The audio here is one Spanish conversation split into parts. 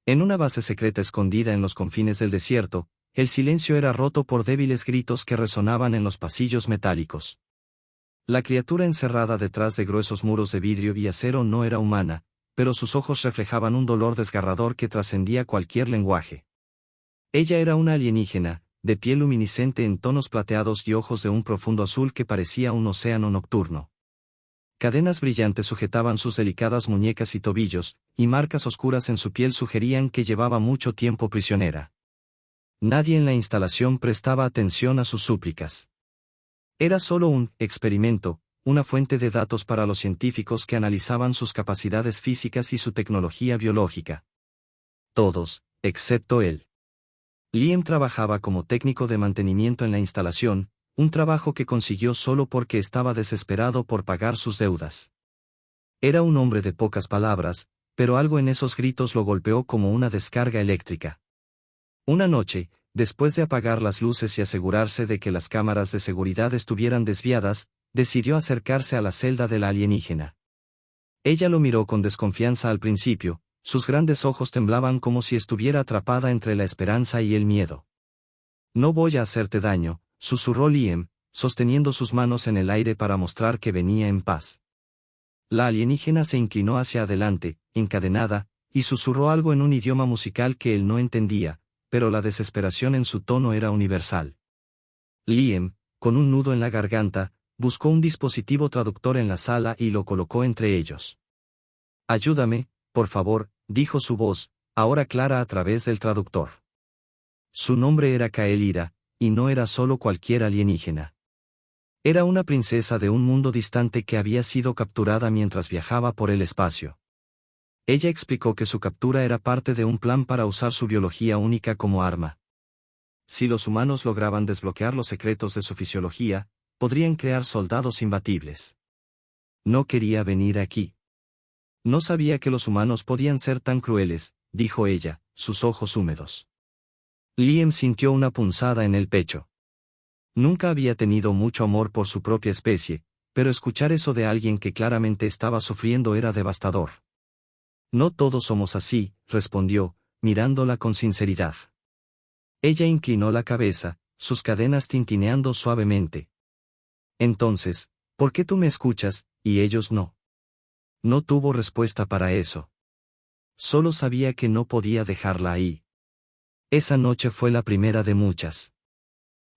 En una base secreta escondida en los confines del desierto, el silencio era roto por débiles gritos que resonaban en los pasillos metálicos. La criatura encerrada detrás de gruesos muros de vidrio y acero no era humana, pero sus ojos reflejaban un dolor desgarrador que trascendía cualquier lenguaje. Ella era una alienígena, de piel luminiscente en tonos plateados y ojos de un profundo azul que parecía un océano nocturno. Cadenas brillantes sujetaban sus delicadas muñecas y tobillos, y marcas oscuras en su piel sugerían que llevaba mucho tiempo prisionera. Nadie en la instalación prestaba atención a sus súplicas. Era solo un experimento, una fuente de datos para los científicos que analizaban sus capacidades físicas y su tecnología biológica. Todos, excepto él. Liam trabajaba como técnico de mantenimiento en la instalación, un trabajo que consiguió solo porque estaba desesperado por pagar sus deudas. Era un hombre de pocas palabras, pero algo en esos gritos lo golpeó como una descarga eléctrica. Una noche, después de apagar las luces y asegurarse de que las cámaras de seguridad estuvieran desviadas, decidió acercarse a la celda de la alienígena. Ella lo miró con desconfianza al principio, sus grandes ojos temblaban como si estuviera atrapada entre la esperanza y el miedo. «No voy a hacerte daño», susurró Liam, sosteniendo sus manos en el aire para mostrar que venía en paz. La alienígena se inclinó hacia adelante, encadenada, y susurró algo en un idioma musical que él no entendía, pero la desesperación en su tono era universal. Liam, con un nudo en la garganta, buscó un dispositivo traductor en la sala y lo colocó entre ellos. «Ayúdame, por favor», dijo su voz, ahora clara a través del traductor. Su nombre era Kaelira, y no era solo cualquier alienígena. Era una princesa de un mundo distante que había sido capturada mientras viajaba por el espacio. Ella explicó que su captura era parte de un plan para usar su biología única como arma. Si los humanos lograban desbloquear los secretos de su fisiología, podrían crear soldados imbatibles. No quería venir aquí. No sabía que los humanos podían ser tan crueles, dijo ella, sus ojos húmedos. Liam sintió una punzada en el pecho. Nunca había tenido mucho amor por su propia especie, pero escuchar eso de alguien que claramente estaba sufriendo era devastador. «No todos somos así», respondió, mirándola con sinceridad. Ella inclinó la cabeza, sus cadenas tintineando suavemente. «Entonces, ¿por qué tú me escuchas, y ellos no?» No tuvo respuesta para eso. Solo sabía que no podía dejarla ahí. Esa noche fue la primera de muchas.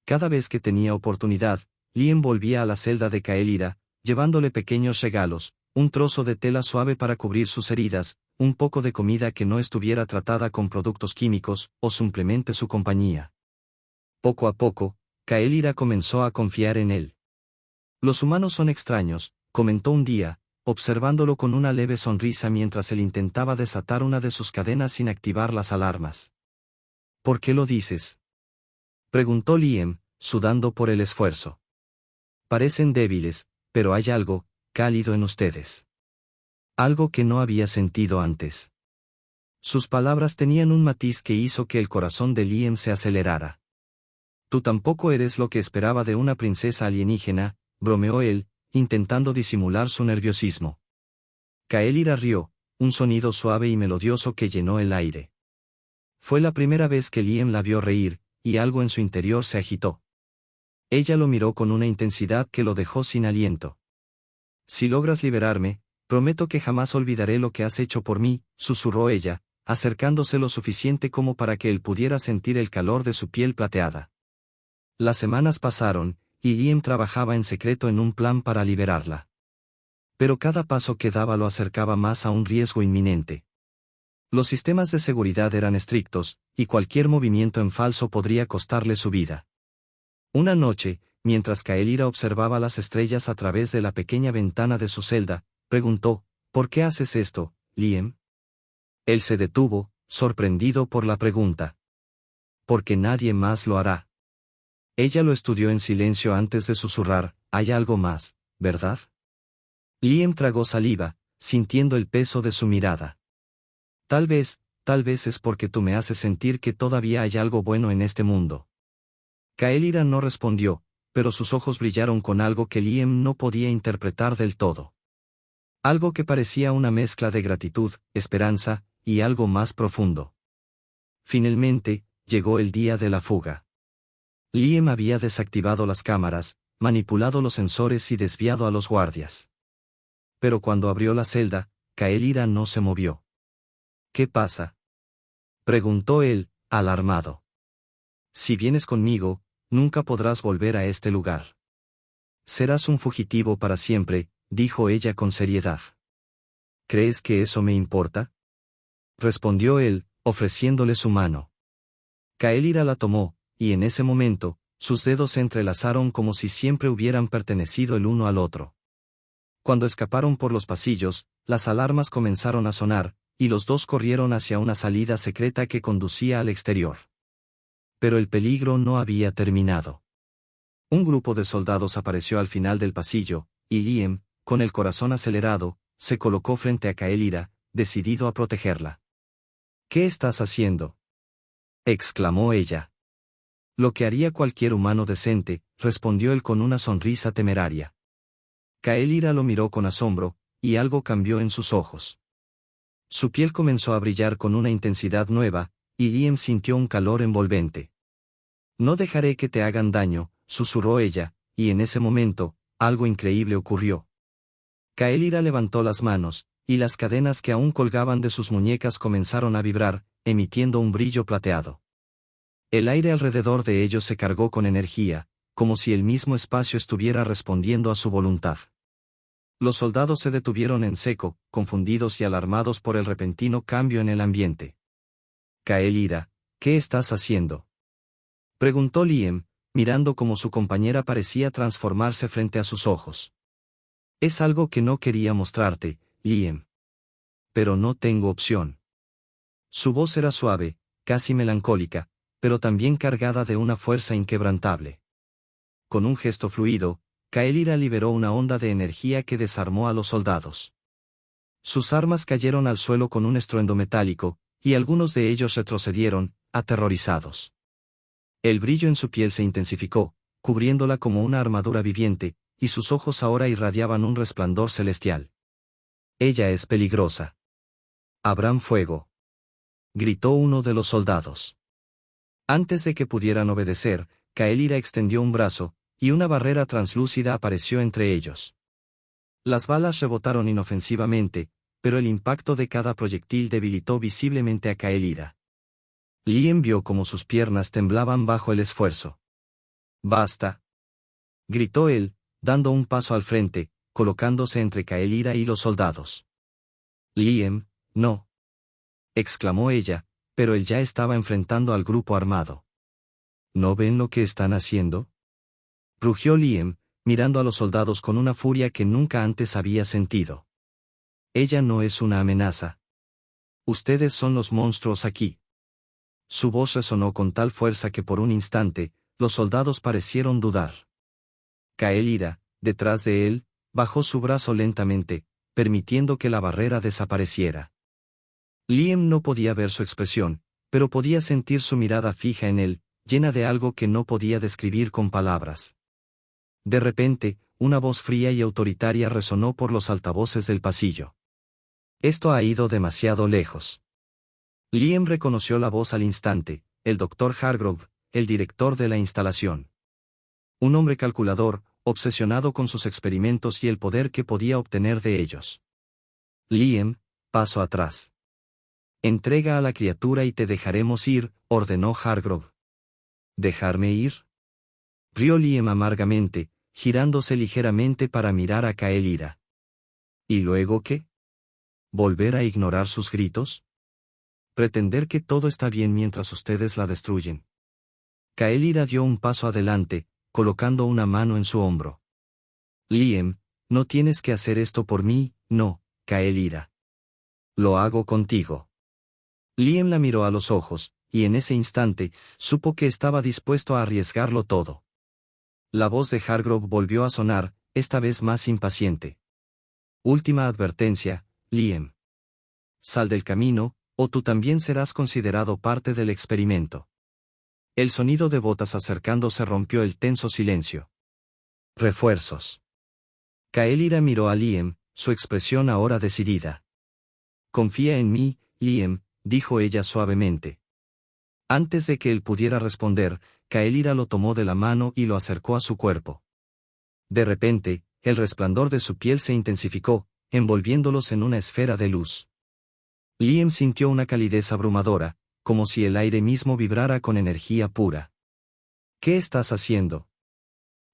Cada vez que tenía oportunidad, Liam volvía a la celda de Kaelira, llevándole pequeños regalos, un trozo de tela suave para cubrir sus heridas, un poco de comida que no estuviera tratada con productos químicos, o simplemente su compañía. Poco a poco, Kaelira comenzó a confiar en él. «Los humanos son extraños», comentó un día, observándolo con una leve sonrisa mientras él intentaba desatar una de sus cadenas sin activar las alarmas. «¿Por qué lo dices?», preguntó Liam, sudando por el esfuerzo. «Parecen débiles, pero hay algo cálido en ustedes. Algo que no había sentido antes». Sus palabras tenían un matiz que hizo que el corazón de Liam se acelerara. «Tú tampoco eres lo que esperaba de una princesa alienígena», bromeó él, intentando disimular su nerviosismo. Kaelira rió, un sonido suave y melodioso que llenó el aire. Fue la primera vez que Liam la vio reír, y algo en su interior se agitó. Ella lo miró con una intensidad que lo dejó sin aliento. «Si logras liberarme, prometo que jamás olvidaré lo que has hecho por mí», susurró ella, acercándose lo suficiente como para que él pudiera sentir el calor de su piel plateada. Las semanas pasaron, y Liam trabajaba en secreto en un plan para liberarla. Pero cada paso que daba lo acercaba más a un riesgo inminente. Los sistemas de seguridad eran estrictos, y cualquier movimiento en falso podría costarle su vida. Una noche, mientras Kaelira observaba las estrellas a través de la pequeña ventana de su celda, preguntó, «¿Por qué haces esto, Liam?». Él se detuvo, sorprendido por la pregunta. «Porque nadie más lo hará». Ella lo estudió en silencio antes de susurrar, «Hay algo más, ¿verdad?». Liam tragó saliva, sintiendo el peso de su mirada. Tal vez es porque tú me haces sentir que todavía hay algo bueno en este mundo». Kaelira no respondió, pero sus ojos brillaron con algo que Liam no podía interpretar del todo. Algo que parecía una mezcla de gratitud, esperanza, y algo más profundo. Finalmente, llegó el día de la fuga. Liam había desactivado las cámaras, manipulado los sensores y desviado a los guardias. Pero cuando abrió la celda, Kael'thas no se movió. ¿Qué pasa?, preguntó él, alarmado. Si vienes conmigo, nunca podrás volver a este lugar. Serás un fugitivo para siempre, dijo ella con seriedad. ¿Crees que eso me importa?, respondió él, ofreciéndole su mano. Kael'thas la tomó, y en ese momento, sus dedos se entrelazaron como si siempre hubieran pertenecido el uno al otro. Cuando escaparon por los pasillos, las alarmas comenzaron a sonar, y los dos corrieron hacia una salida secreta que conducía al exterior. Pero el peligro no había terminado. Un grupo de soldados apareció al final del pasillo, y Liam, con el corazón acelerado, se colocó frente a Kael'thas, decidido a protegerla. ¿Qué estás haciendo?, exclamó ella. Lo que haría cualquier humano decente, respondió él con una sonrisa temeraria. Kael'thas lo miró con asombro, y algo cambió en sus ojos. Su piel comenzó a brillar con una intensidad nueva, y Liam sintió un calor envolvente. No dejaré que te hagan daño, susurró ella, y en ese momento, algo increíble ocurrió. Kael'thas levantó las manos, y las cadenas que aún colgaban de sus muñecas comenzaron a vibrar, emitiendo un brillo plateado. El aire alrededor de ellos se cargó con energía, como si el mismo espacio estuviera respondiendo a su voluntad. Los soldados se detuvieron en seco, confundidos y alarmados por el repentino cambio en el ambiente. Kael'thas, ¿qué estás haciendo?, preguntó Liam, mirando cómo su compañera parecía transformarse frente a sus ojos. Es algo que no quería mostrarte, Liam. Pero no tengo opción. Su voz era suave, casi melancólica, pero también cargada de una fuerza inquebrantable. Con un gesto fluido, Kael'thas liberó una onda de energía que desarmó a los soldados. Sus armas cayeron al suelo con un estruendo metálico, y algunos de ellos retrocedieron, aterrorizados. El brillo en su piel se intensificó, cubriéndola como una armadura viviente, y sus ojos ahora irradiaban un resplandor celestial. Ella es peligrosa. Abran fuego, gritó uno de los soldados. Antes de que pudieran obedecer, Kael'thas extendió un brazo, y una barrera translúcida apareció entre ellos. Las balas rebotaron inofensivamente, pero el impacto de cada proyectil debilitó visiblemente a Kael'thas. Liam vio cómo sus piernas temblaban bajo el esfuerzo. «¡Basta!», gritó él, dando un paso al frente, colocándose entre Kael'thas y los soldados. «Liam, no», exclamó ella, pero él ya estaba enfrentando al grupo armado. «¿No ven lo que están haciendo?», rugió Liam, mirando a los soldados con una furia que nunca antes había sentido. «Ella no es una amenaza. Ustedes son los monstruos aquí». Su voz resonó con tal fuerza que por un instante, los soldados parecieron dudar. Kael'thas, detrás de él, bajó su brazo lentamente, permitiendo que la barrera desapareciera. Liam no podía ver su expresión, pero podía sentir su mirada fija en él, llena de algo que no podía describir con palabras. De repente, una voz fría y autoritaria resonó por los altavoces del pasillo. «Esto ha ido demasiado lejos». Liam reconoció la voz al instante, el Dr. Hargrove, el director de la instalación. Un hombre calculador, obsesionado con sus experimentos y el poder que podía obtener de ellos. «Liam, paso atrás. Entrega a la criatura y te dejaremos ir», ordenó Hargrove. «¿Dejarme ir?», rió Liam amargamente, girándose ligeramente para mirar a Kael'thas. «¿Y luego qué? ¿Volver a ignorar sus gritos? ¿Pretender que todo está bien mientras ustedes la destruyen?». Kael'thas dio un paso adelante, colocando una mano en su hombro. «Liam, no tienes que hacer esto por mí, no, Kael'thas. Lo hago contigo». Liam la miró a los ojos, y en ese instante, supo que estaba dispuesto a arriesgarlo todo. La voz de Hargrove volvió a sonar, esta vez más impaciente. «Última advertencia, Liam. Sal del camino, o tú también serás considerado parte del experimento». El sonido de botas acercándose rompió el tenso silencio. «Refuerzos». Kael'thas miró a Liam, su expresión ahora decidida. «Confía en mí, Liam», dijo ella suavemente. Antes de que él pudiera responder, Kaelira lo tomó de la mano y lo acercó a su cuerpo. De repente, el resplandor de su piel se intensificó, envolviéndolos en una esfera de luz. Liam sintió una calidez abrumadora, como si el aire mismo vibrara con energía pura. ¿Qué estás haciendo?,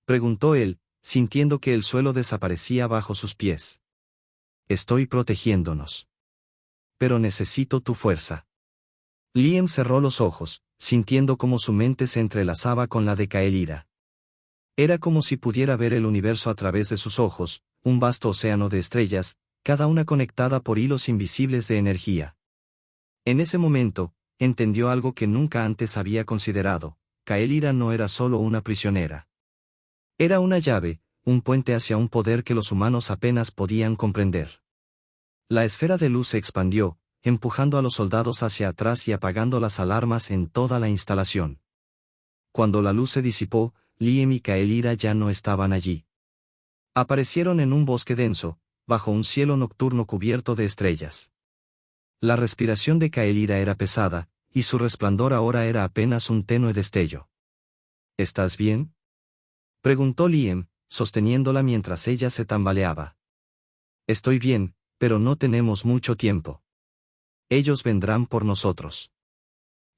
preguntó él, sintiendo que el suelo desaparecía bajo sus pies. Estoy protegiéndonos. Pero necesito tu fuerza. Liam cerró los ojos, sintiendo cómo su mente se entrelazaba con la de Kaelira. Era como si pudiera ver el universo a través de sus ojos, un vasto océano de estrellas, cada una conectada por hilos invisibles de energía. En ese momento, entendió algo que nunca antes había considerado: Kaelira no era solo una prisionera. Era una llave, un puente hacia un poder que los humanos apenas podían comprender. La esfera de luz se expandió, empujando a los soldados hacia atrás y apagando las alarmas en toda la instalación. Cuando la luz se disipó, Liam y Kaelira ya no estaban allí. Aparecieron en un bosque denso, bajo un cielo nocturno cubierto de estrellas. La respiración de Kaelira era pesada, y su resplandor ahora era apenas un tenue destello. ¿Estás bien?, preguntó Liam, sosteniéndola mientras ella se tambaleaba. Estoy bien, pero no tenemos mucho tiempo. Ellos vendrán por nosotros.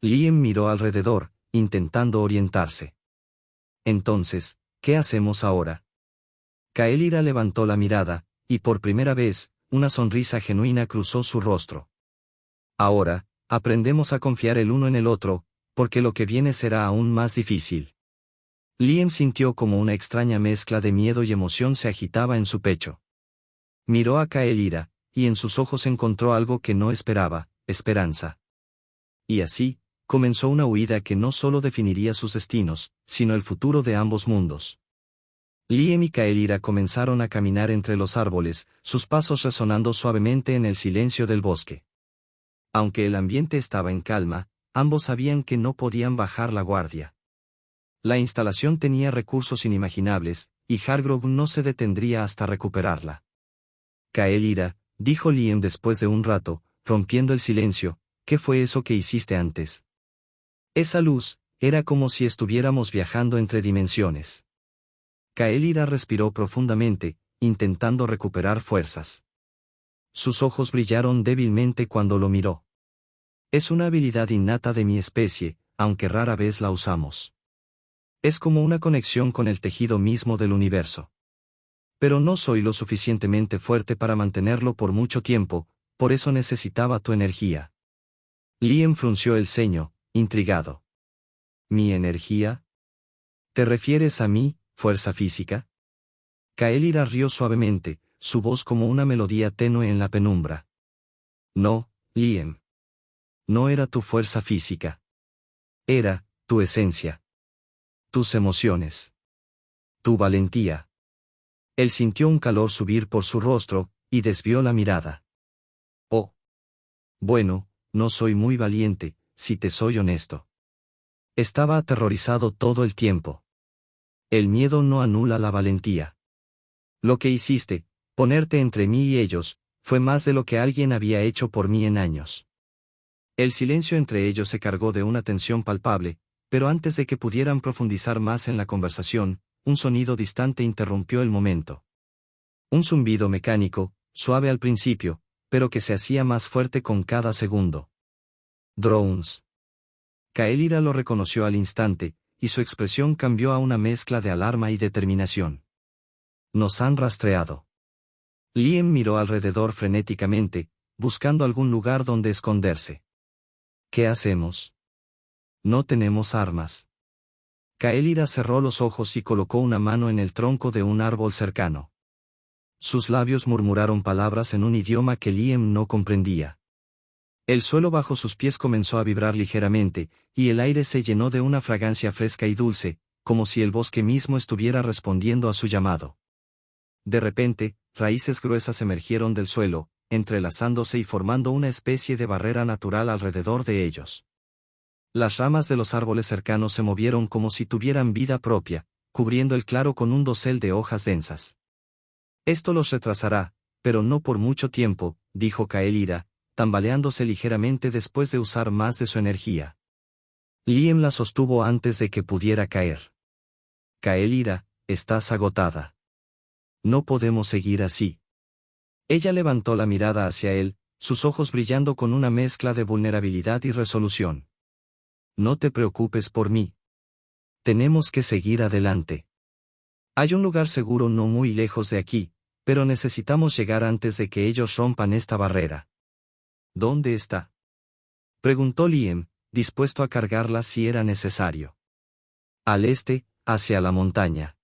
Liam miró alrededor, intentando orientarse. Entonces, ¿qué hacemos ahora? Kaelira levantó la mirada, y por primera vez, una sonrisa genuina cruzó su rostro. Ahora, aprendemos a confiar el uno en el otro, porque lo que viene será aún más difícil. Liam sintió como una extraña mezcla de miedo y emoción se agitaba en su pecho. Miró a Kaelira, y en sus ojos encontró algo que no esperaba: esperanza. Y así, comenzó una huida que no solo definiría sus destinos, sino el futuro de ambos mundos. Liam y Kaelira comenzaron a caminar entre los árboles, sus pasos resonando suavemente en el silencio del bosque. Aunque el ambiente estaba en calma, ambos sabían que no podían bajar la guardia. La instalación tenía recursos inimaginables, y Hargrove no se detendría hasta recuperarla. Kaelira, dijo Liam después de un rato, rompiendo el silencio, ¿qué fue eso que hiciste antes? Esa luz, era como si estuviéramos viajando entre dimensiones. Kaelira respiró profundamente, intentando recuperar fuerzas. Sus ojos brillaron débilmente cuando lo miró. Es una habilidad innata de mi especie, aunque rara vez la usamos. Es como una conexión con el tejido mismo del universo. Pero no soy lo suficientemente fuerte para mantenerlo por mucho tiempo, por eso necesitaba tu energía. Liam frunció el ceño, intrigado. ¿Mi energía? ¿Te refieres a mi fuerza física? Kaelira rió suavemente, su voz como una melodía tenue en la penumbra. No, Liam. No era tu fuerza física. Era tu esencia. Tus emociones. Tu valentía. Él sintió un calor subir por su rostro, y desvió la mirada. Oh. Bueno, no soy muy valiente, si te soy honesto. Estaba aterrorizado todo el tiempo. El miedo no anula la valentía. Lo que hiciste, ponerte entre mí y ellos, fue más de lo que alguien había hecho por mí en años. El silencio entre ellos se cargó de una tensión palpable, pero antes de que pudieran profundizar más en la conversación, un sonido distante interrumpió el momento. Un zumbido mecánico, suave al principio, pero que se hacía más fuerte con cada segundo. Drones. Kaelira lo reconoció al instante, y su expresión cambió a una mezcla de alarma y determinación. Nos han rastreado. Liam miró alrededor frenéticamente, buscando algún lugar donde esconderse. ¿Qué hacemos? No tenemos armas. Kaelira cerró los ojos y colocó una mano en el tronco de un árbol cercano. Sus labios murmuraron palabras en un idioma que Liam no comprendía. El suelo bajo sus pies comenzó a vibrar ligeramente, y el aire se llenó de una fragancia fresca y dulce, como si el bosque mismo estuviera respondiendo a su llamado. De repente, raíces gruesas emergieron del suelo, entrelazándose y formando una especie de barrera natural alrededor de ellos. Las ramas de los árboles cercanos se movieron como si tuvieran vida propia, cubriendo el claro con un dosel de hojas densas. Esto los retrasará, pero no por mucho tiempo, dijo Kaelira, tambaleándose ligeramente después de usar más de su energía. Liam la sostuvo antes de que pudiera caer. Kael'thas, estás agotada. No podemos seguir así. Ella levantó la mirada hacia él, sus ojos brillando con una mezcla de vulnerabilidad y resolución. No te preocupes por mí. Tenemos que seguir adelante. Hay un lugar seguro no muy lejos de aquí, pero necesitamos llegar antes de que ellos rompan esta barrera. ¿Dónde está? Preguntó Liam, dispuesto a cargarla si era necesario. Al este, hacia la montaña.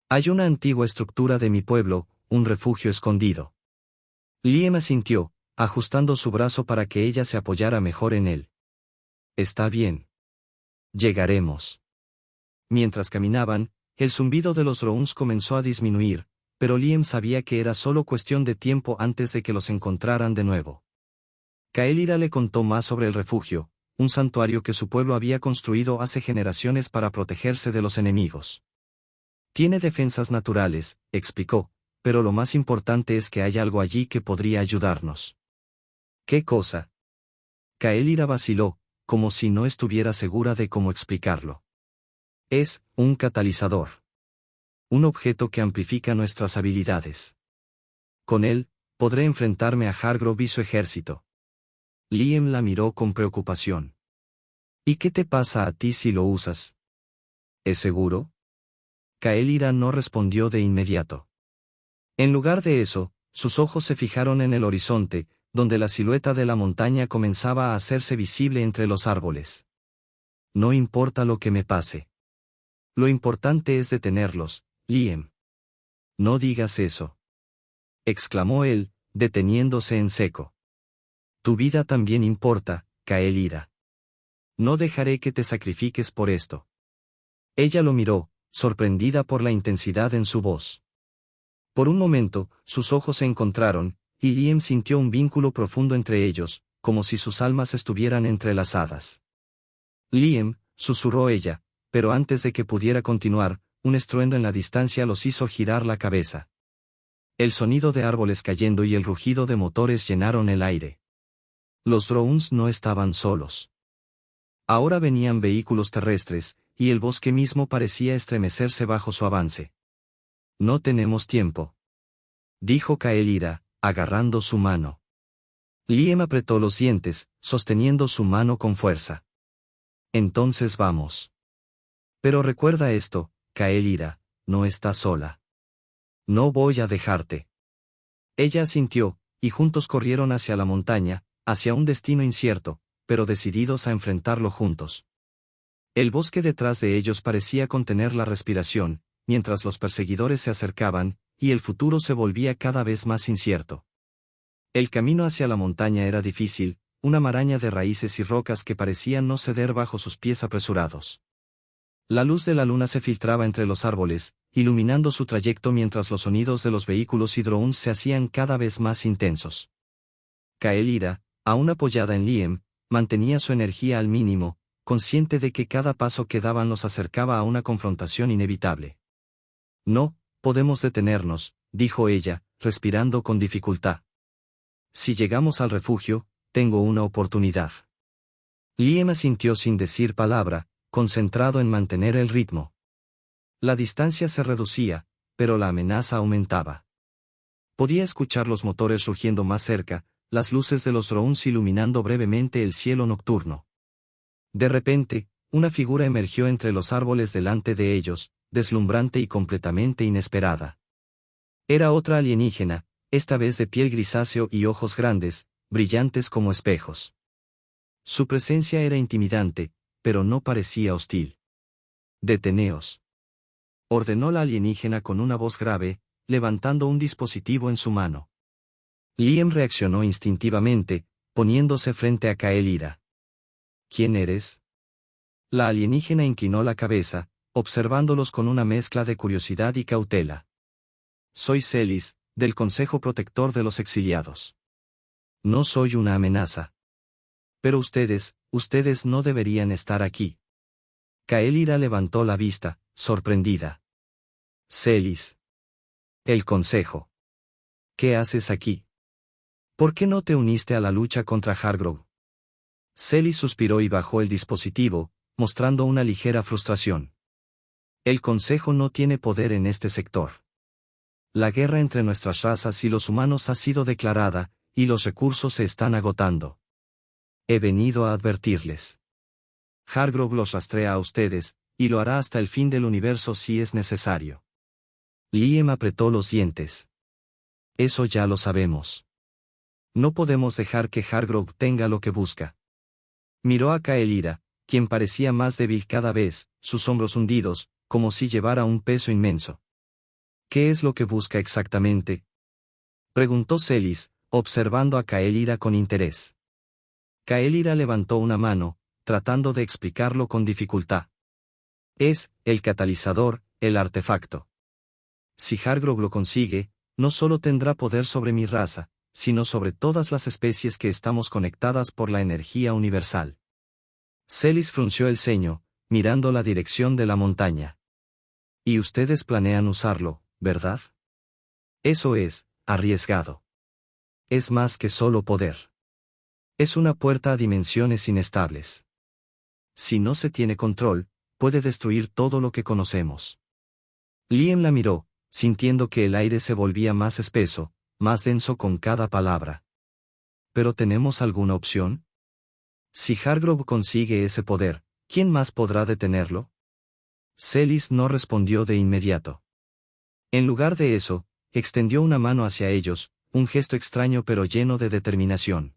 Hay una antigua estructura de mi pueblo, un refugio escondido. Liam asintió, ajustando su brazo para que ella se apoyara mejor en él. Está bien. Llegaremos. Mientras caminaban, el zumbido de los drones comenzó a disminuir, pero Liam sabía que era solo cuestión de tiempo antes de que los encontraran de nuevo. Kael'thas le contó más sobre el refugio, un santuario que su pueblo había construido hace generaciones para protegerse de los enemigos. Tiene defensas naturales, explicó, pero lo más importante es que hay algo allí que podría ayudarnos. ¿Qué cosa? Kael'thas vaciló, como si no estuviera segura de cómo explicarlo. Es un catalizador. Un objeto que amplifica nuestras habilidades. Con él, podré enfrentarme a Hargrove y su ejército. Liam la miró con preocupación. ¿Y qué te pasa a ti si lo usas? ¿Es seguro? Kael'thas no respondió de inmediato. En lugar de eso, sus ojos se fijaron en el horizonte, donde la silueta de la montaña comenzaba a hacerse visible entre los árboles. No importa lo que me pase. Lo importante es detenerlos, Liam. No digas eso. Exclamó él, deteniéndose en seco. Tu vida también importa, Kael'thas. No dejaré que te sacrifiques por esto. Ella lo miró, sorprendida por la intensidad en su voz. Por un momento, sus ojos se encontraron, y Liam sintió un vínculo profundo entre ellos, como si sus almas estuvieran entrelazadas. Liam, susurró ella, pero antes de que pudiera continuar, un estruendo en la distancia los hizo girar la cabeza. El sonido de árboles cayendo y el rugido de motores llenaron el aire. Los drones no estaban solos. Ahora venían vehículos terrestres, y el bosque mismo parecía estremecerse bajo su avance. No tenemos tiempo, dijo Kael'thas, agarrando su mano. Liam apretó los dientes, sosteniendo su mano con fuerza. Entonces vamos. Pero recuerda esto, Kael'thas, no estás sola. No voy a dejarte. Ella asintió, y juntos corrieron hacia la montaña, hacia un destino incierto, pero decididos a enfrentarlo juntos. El bosque detrás de ellos parecía contener la respiración, mientras los perseguidores se acercaban, y el futuro se volvía cada vez más incierto. El camino hacia la montaña era difícil, una maraña de raíces y rocas que parecían no ceder bajo sus pies apresurados. La luz de la luna se filtraba entre los árboles, iluminando su trayecto mientras los sonidos de los vehículos y drones se hacían cada vez más intensos. Kael'thas, aún apoyada en Liam, mantenía su energía al mínimo, consciente de que cada paso que daban los acercaba a una confrontación inevitable. No, podemos detenernos, dijo ella, respirando con dificultad. Si llegamos al refugio, tengo una oportunidad. Liam asintió sin decir palabra, concentrado en mantener el ritmo. La distancia se reducía, pero la amenaza aumentaba. Podía escuchar los motores rugiendo más cerca, las luces de los drones iluminando brevemente el cielo nocturno. De repente, una figura emergió entre los árboles delante de ellos, deslumbrante y completamente inesperada. Era otra alienígena, esta vez de piel grisáceo y ojos grandes, brillantes como espejos. Su presencia era intimidante, pero no parecía hostil. «Deteneos», ordenó la alienígena con una voz grave, levantando un dispositivo en su mano. Liam reaccionó instintivamente, poniéndose frente a Kael'thas. «¿Quién eres?». La alienígena inclinó la cabeza, observándolos con una mezcla de curiosidad y cautela. «Soy Celis, del Consejo Protector de los Exiliados. No soy una amenaza. Pero ustedes no deberían estar aquí». Kael'thas levantó la vista, sorprendida. «Celis. El Consejo. ¿Qué haces aquí? ¿Por qué no te uniste a la lucha contra Hargrove?». Celis suspiró y bajó el dispositivo, mostrando una ligera frustración. El Consejo no tiene poder en este sector. La guerra entre nuestras razas y los humanos ha sido declarada, y los recursos se están agotando. He venido a advertirles. Hargrove los rastrea a ustedes, y lo hará hasta el fin del universo si es necesario. Liam apretó los dientes. Eso ya lo sabemos. No podemos dejar que Hargrove tenga lo que busca. Miró a Kael'thas, quien parecía más débil cada vez, sus hombros hundidos, como si llevara un peso inmenso. ¿Qué es lo que busca exactamente?, preguntó Celis, observando a Kael'thas con interés. Kael'thas levantó una mano, tratando de explicarlo con dificultad. Es el catalizador, el artefacto. Si Hargrove lo consigue, no solo tendrá poder sobre mi raza, sino sobre todas las especies que estamos conectadas por la energía universal. Celis frunció el ceño, mirando la dirección de la montaña. Y ustedes planean usarlo, ¿verdad? Eso es, arriesgado. Es más que solo poder. Es una puerta a dimensiones inestables. Si no se tiene control, puede destruir todo lo que conocemos. Liam la miró, sintiendo que el aire se volvía más espeso, más denso con cada palabra. ¿Pero tenemos alguna opción? Si Hargrove consigue ese poder, ¿quién más podrá detenerlo? Celis no respondió de inmediato. En lugar de eso, extendió una mano hacia ellos, un gesto extraño pero lleno de determinación.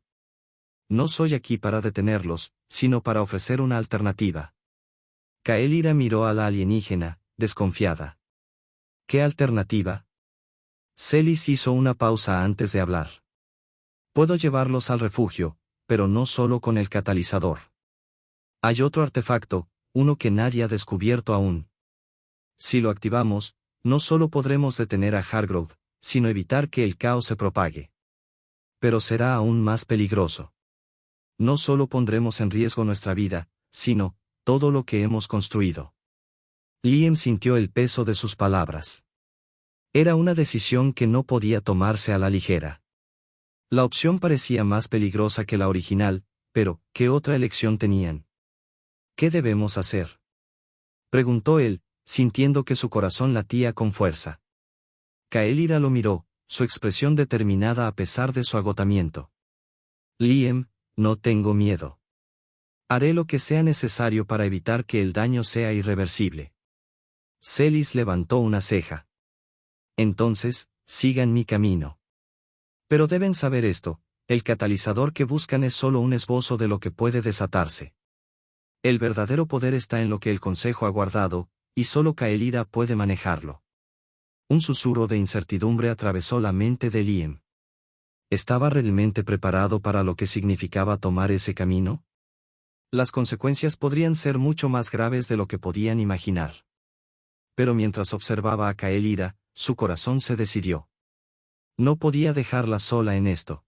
No soy aquí para detenerlos, sino para ofrecer una alternativa. Kael'thas miró a la alienígena, desconfiada. ¿Qué alternativa? Celis hizo una pausa antes de hablar. Puedo llevarlos al refugio, pero no solo con el catalizador. Hay otro artefacto, uno que nadie ha descubierto aún. Si lo activamos, no solo podremos detener a Hargrove, sino evitar que el caos se propague. Pero será aún más peligroso. No solo pondremos en riesgo nuestra vida, sino todo lo que hemos construido. Liam sintió el peso de sus palabras. Era una decisión que no podía tomarse a la ligera. La opción parecía más peligrosa que la original, pero, ¿qué otra elección tenían? ¿Qué debemos hacer?, preguntó él, sintiendo que su corazón latía con fuerza. Kael'thas lo miró, su expresión determinada a pesar de su agotamiento. Liam, no tengo miedo. Haré lo que sea necesario para evitar que el daño sea irreversible. Celis levantó una ceja. Entonces, sigan mi camino. Pero deben saber esto, el catalizador que buscan es solo un esbozo de lo que puede desatarse. El verdadero poder está en lo que el Consejo ha guardado, y solo Kael'thas puede manejarlo. Un susurro de incertidumbre atravesó la mente de Liam. ¿Estaba realmente preparado para lo que significaba tomar ese camino? Las consecuencias podrían ser mucho más graves de lo que podían imaginar. Pero mientras observaba a Kael'thas, su corazón se decidió. No podía dejarla sola en esto.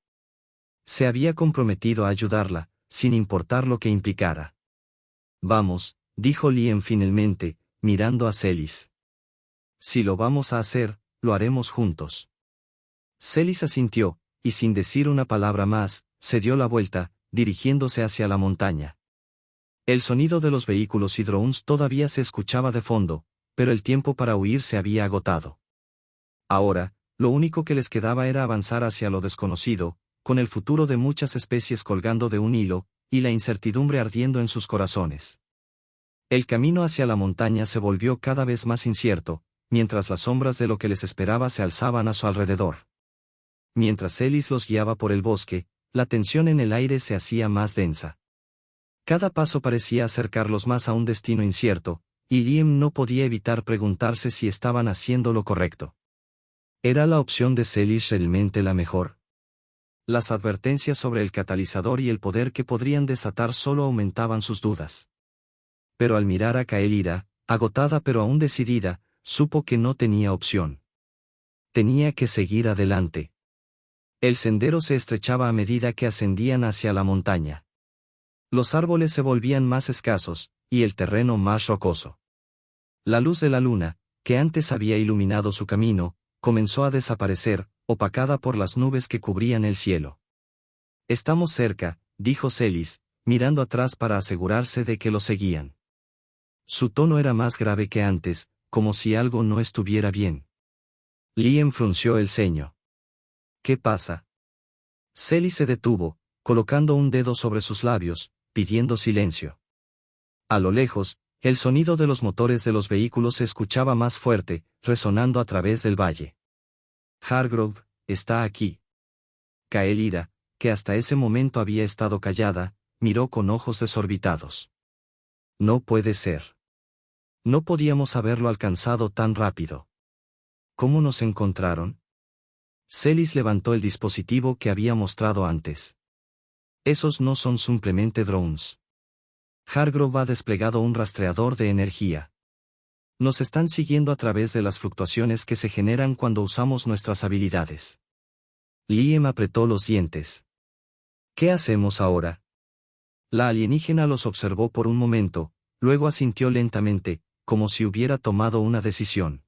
Se había comprometido a ayudarla, sin importar lo que implicara. Vamos, dijo Liam finalmente, mirando a Celis. Si lo vamos a hacer, lo haremos juntos. Celis asintió, y sin decir una palabra más, se dio la vuelta, dirigiéndose hacia la montaña. El sonido de los vehículos y drones todavía se escuchaba de fondo, pero el tiempo para huir se había agotado. Ahora, lo único que les quedaba era avanzar hacia lo desconocido, con el futuro de muchas especies colgando de un hilo, y la incertidumbre ardiendo en sus corazones. El camino hacia la montaña se volvió cada vez más incierto, mientras las sombras de lo que les esperaba se alzaban a su alrededor. Mientras Celis los guiaba por el bosque, la tensión en el aire se hacía más densa. Cada paso parecía acercarlos más a un destino incierto, y Liam no podía evitar preguntarse si estaban haciendo lo correcto. ¿Era la opción de Celis realmente la mejor? Las advertencias sobre el catalizador y el poder que podrían desatar solo aumentaban sus dudas. Pero al mirar a Kael'thas, agotada pero aún decidida, supo que no tenía opción. Tenía que seguir adelante. El sendero se estrechaba a medida que ascendían hacia la montaña. Los árboles se volvían más escasos, y el terreno más rocoso. La luz de la luna, que antes había iluminado su camino, comenzó a desaparecer, opacada por las nubes que cubrían el cielo. Estamos cerca, dijo Celis, mirando atrás para asegurarse de que lo seguían. Su tono era más grave que antes, como si algo no estuviera bien. Liam frunció el ceño. ¿Qué pasa? Celis se detuvo, colocando un dedo sobre sus labios, pidiendo silencio. A lo lejos, el sonido de los motores de los vehículos se escuchaba más fuerte, resonando a través del valle. Hargrove, está aquí. Caelira, que hasta ese momento había estado callada, miró con ojos desorbitados. No puede ser. No podíamos haberlo alcanzado tan rápido. ¿Cómo nos encontraron? Celis levantó el dispositivo que había mostrado antes. Esos no son simplemente drones. Hargrove ha desplegado un rastreador de energía. Nos están siguiendo a través de las fluctuaciones que se generan cuando usamos nuestras habilidades. Liam apretó los dientes. ¿Qué hacemos ahora? La alienígena los observó por un momento, luego asintió lentamente, como si hubiera tomado una decisión.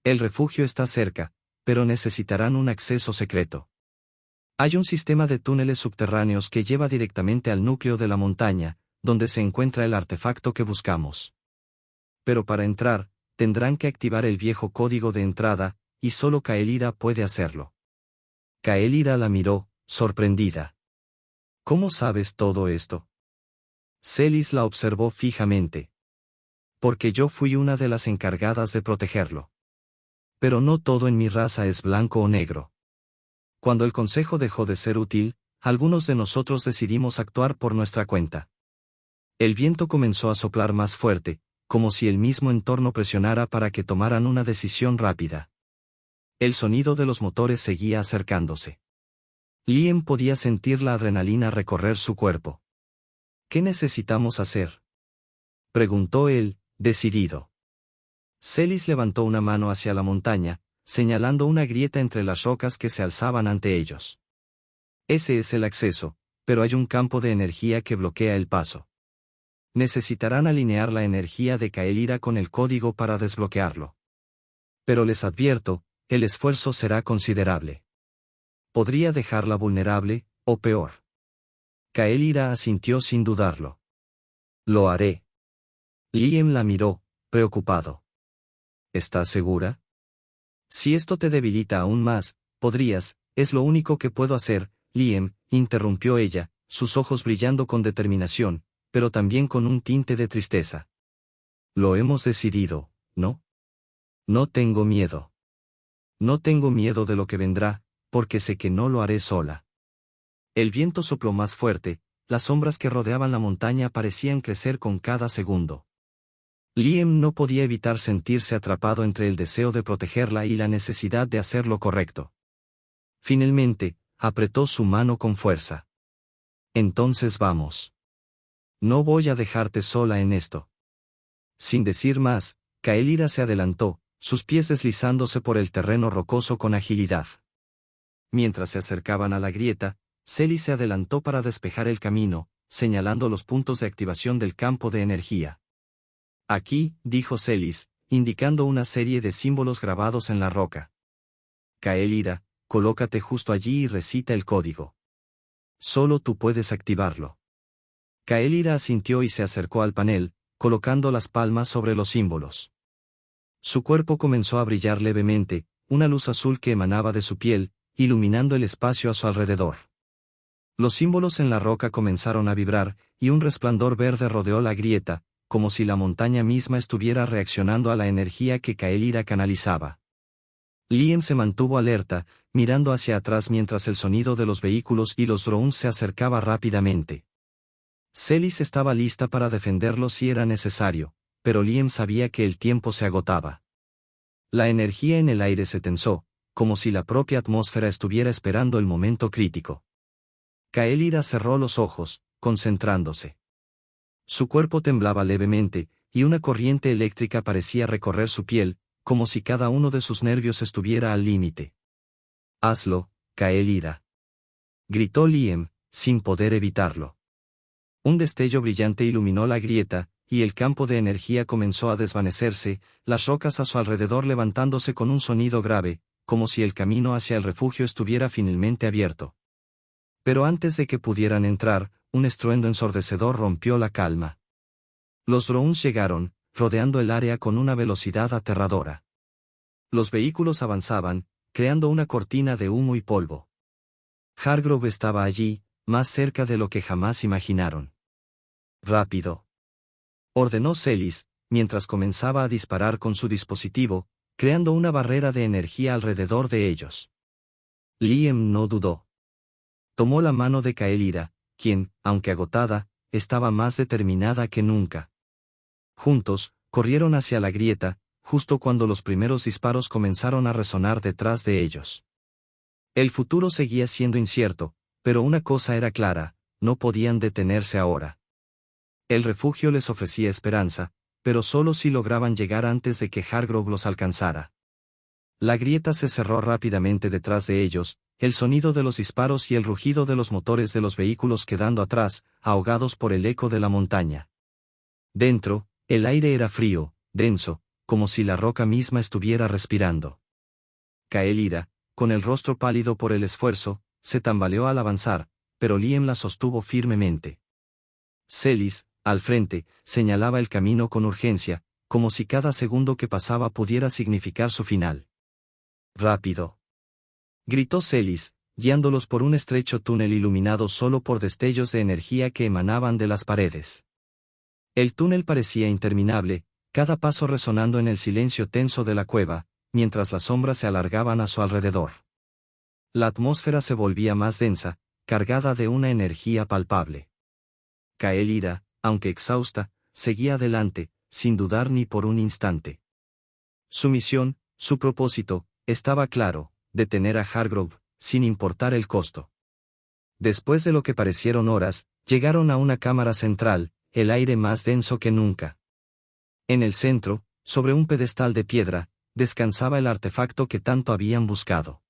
El refugio está cerca, pero necesitarán un acceso secreto. Hay un sistema de túneles subterráneos que lleva directamente al núcleo de la montaña, donde se encuentra el artefacto que buscamos. Pero para entrar, tendrán que activar el viejo código de entrada, y solo Caelira puede hacerlo. Caelira la miró, sorprendida. ¿Cómo sabes todo esto? Celis la observó fijamente. Porque yo fui una de las encargadas de protegerlo. Pero no todo en mi raza es blanco o negro. Cuando el consejo dejó de ser útil, algunos de nosotros decidimos actuar por nuestra cuenta. El viento comenzó a soplar más fuerte, como si el mismo entorno presionara para que tomaran una decisión rápida. El sonido de los motores seguía acercándose. Liam podía sentir la adrenalina recorrer su cuerpo. ¿Qué necesitamos hacer?, preguntó él, decidido. Celis levantó una mano hacia la montaña, señalando una grieta entre las rocas que se alzaban ante ellos. Ese es el acceso, pero hay un campo de energía que bloquea el paso. Necesitarán alinear la energía de Caelira con el código para desbloquearlo. Pero les advierto, el esfuerzo será considerable. Podría dejarla vulnerable, o peor. Caelira asintió sin dudarlo. Lo haré. Liam la miró, preocupado. ¿Estás segura? Si esto te debilita aún más, podrías, es lo único que puedo hacer, Liam, interrumpió ella, sus ojos brillando con determinación, pero también con un tinte de tristeza. Lo hemos decidido, ¿no? No tengo miedo. No tengo miedo de lo que vendrá, porque sé que no lo haré sola. El viento sopló más fuerte, las sombras que rodeaban la montaña parecían crecer con cada segundo. Liam no podía evitar sentirse atrapado entre el deseo de protegerla y la necesidad de hacer lo correcto. Finalmente, apretó su mano con fuerza. Entonces vamos. No voy a dejarte sola en esto. Sin decir más, Caelira se adelantó, sus pies deslizándose por el terreno rocoso con agilidad. Mientras se acercaban a la grieta, Celis se adelantó para despejar el camino, señalando los puntos de activación del campo de energía. Aquí, dijo Celis, indicando una serie de símbolos grabados en la roca. Caelira, colócate justo allí y recita el código. Solo tú puedes activarlo. Caelira asintió y se acercó al panel, colocando las palmas sobre los símbolos. Su cuerpo comenzó a brillar levemente, una luz azul que emanaba de su piel, iluminando el espacio a su alrededor. Los símbolos en la roca comenzaron a vibrar, y un resplandor verde rodeó la grieta, como si la montaña misma estuviera reaccionando a la energía que Caelira canalizaba. Liam se mantuvo alerta, mirando hacia atrás mientras el sonido de los vehículos y los drones se acercaba rápidamente. Celis estaba lista para defenderlo si era necesario, pero Liam sabía que el tiempo se agotaba. La energía en el aire se tensó, como si la propia atmósfera estuviera esperando el momento crítico. Caelira cerró los ojos, concentrándose. Su cuerpo temblaba levemente, y una corriente eléctrica parecía recorrer su piel, como si cada uno de sus nervios estuviera al límite. «Hazlo, Caelira», gritó Liam, sin poder evitarlo. Un destello brillante iluminó la grieta, y el campo de energía comenzó a desvanecerse, las rocas a su alrededor levantándose con un sonido grave, como si el camino hacia el refugio estuviera finalmente abierto. Pero antes de que pudieran entrar, un estruendo ensordecedor rompió la calma. Los drones llegaron, rodeando el área con una velocidad aterradora. Los vehículos avanzaban, creando una cortina de humo y polvo. Hargrove estaba allí, más cerca de lo que jamás imaginaron. «Rápido», ordenó Celis, mientras comenzaba a disparar con su dispositivo, creando una barrera de energía alrededor de ellos. Liam no dudó. Tomó la mano de Kaelira, quien, aunque agotada, estaba más determinada que nunca. Juntos, corrieron hacia la grieta, justo cuando los primeros disparos comenzaron a resonar detrás de ellos. El futuro seguía siendo incierto, pero una cosa era clara, no podían detenerse ahora. El refugio les ofrecía esperanza, pero solo si lograban llegar antes de que Hargrove los alcanzara. La grieta se cerró rápidamente detrás de ellos, el sonido de los disparos y el rugido de los motores de los vehículos quedando atrás, ahogados por el eco de la montaña. Dentro, el aire era frío, denso, como si la roca misma estuviera respirando. Kaelira, con el rostro pálido por el esfuerzo, se tambaleó al avanzar, pero Liam la sostuvo firmemente. Celis, al frente, señalaba el camino con urgencia, como si cada segundo que pasaba pudiera significar su final. «Rápido», gritó Celis, guiándolos por un estrecho túnel iluminado solo por destellos de energía que emanaban de las paredes. El túnel parecía interminable, cada paso resonando en el silencio tenso de la cueva, mientras las sombras se alargaban a su alrededor. La atmósfera se volvía más densa, cargada de una energía palpable. Kaelira, aunque exhausta, seguía adelante, sin dudar ni por un instante. Su misión, su propósito, estaba claro: detener a Hargrove, sin importar el costo. Después de lo que parecieron horas, llegaron a una cámara central, el aire más denso que nunca. En el centro, sobre un pedestal de piedra, descansaba el artefacto que tanto habían buscado.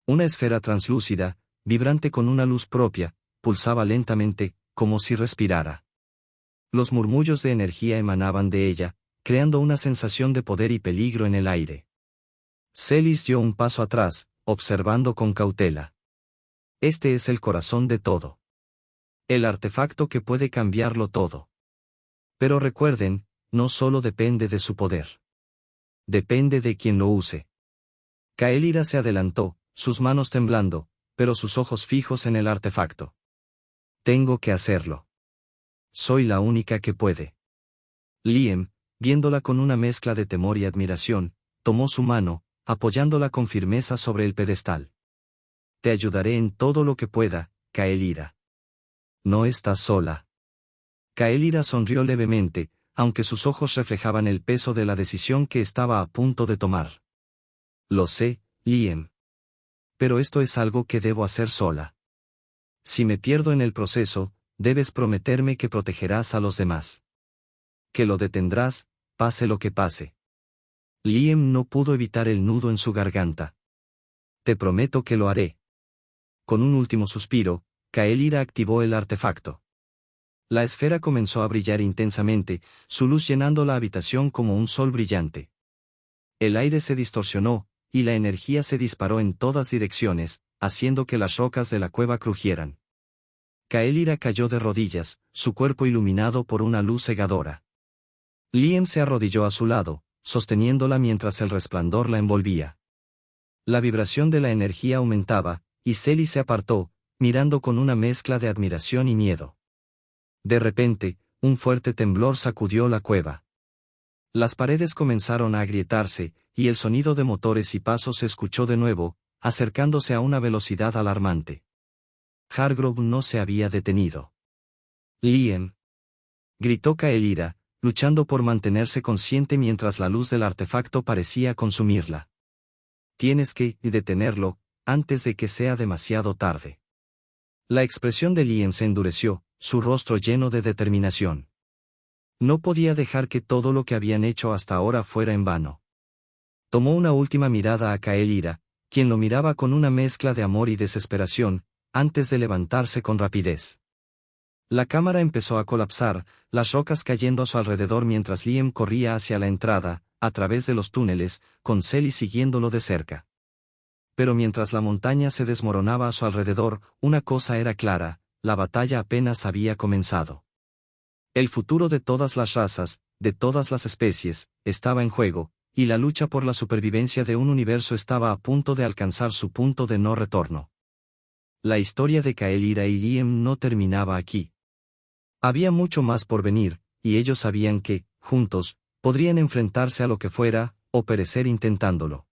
Una esfera translúcida, vibrante con una luz propia, pulsaba lentamente, como si respirara. Los murmullos de energía emanaban de ella, creando una sensación de poder y peligro en el aire. Celis dio un paso atrás, observando con cautela. Este es el corazón de todo. El artefacto que puede cambiarlo todo. Pero recuerden, no solo depende de su poder. Depende de quien lo use. Kaelira se adelantó, sus manos temblando, pero sus ojos fijos en el artefacto. Tengo que hacerlo. Soy la única que puede. Liam, viéndola con una mezcla de temor y admiración, tomó su mano, apoyándola con firmeza sobre el pedestal. Te ayudaré en todo lo que pueda, Kaelira. No estás sola. Kaelira sonrió levemente, aunque sus ojos reflejaban el peso de la decisión que estaba a punto de tomar. Lo sé, Liam. Pero esto es algo que debo hacer sola. Si me pierdo en el proceso, debes prometerme que protegerás a los demás. Que lo detendrás, pase lo que pase. Liam no pudo evitar el nudo en su garganta. Te prometo que lo haré. Con un último suspiro, Kaelira activó el artefacto. La esfera comenzó a brillar intensamente, su luz llenando la habitación como un sol brillante. El aire se distorsionó, y la energía se disparó en todas direcciones, haciendo que las rocas de la cueva crujieran. Kaelira cayó de rodillas, su cuerpo iluminado por una luz cegadora. Liam se arrodilló a su lado, sosteniéndola mientras el resplandor la envolvía. La vibración de la energía aumentaba, y Celis se apartó, mirando con una mezcla de admiración y miedo. De repente, un fuerte temblor sacudió la cueva. Las paredes comenzaron a agrietarse, y el sonido de motores y pasos se escuchó de nuevo, acercándose a una velocidad alarmante. Hargrove no se había detenido. Liam, gritó Kaelira, luchando por mantenerse consciente mientras la luz del artefacto parecía consumirla. Tienes que detenerlo, antes de que sea demasiado tarde. La expresión de Liam se endureció, su rostro lleno de determinación. No podía dejar que todo lo que habían hecho hasta ahora fuera en vano. Tomó una última mirada a Kaelira, quien lo miraba con una mezcla de amor y desesperación, antes de levantarse con rapidez. La cámara empezó a colapsar, las rocas cayendo a su alrededor mientras Liam corría hacia la entrada, a través de los túneles, con Celis siguiéndolo de cerca. Pero mientras la montaña se desmoronaba a su alrededor, una cosa era clara: la batalla apenas había comenzado. El futuro de todas las razas, de todas las especies, estaba en juego, y la lucha por la supervivencia de un universo estaba a punto de alcanzar su punto de no retorno. La historia de Kael'Ira y Liem no terminaba aquí. Había mucho más por venir, y ellos sabían que, juntos, podrían enfrentarse a lo que fuera, o perecer intentándolo.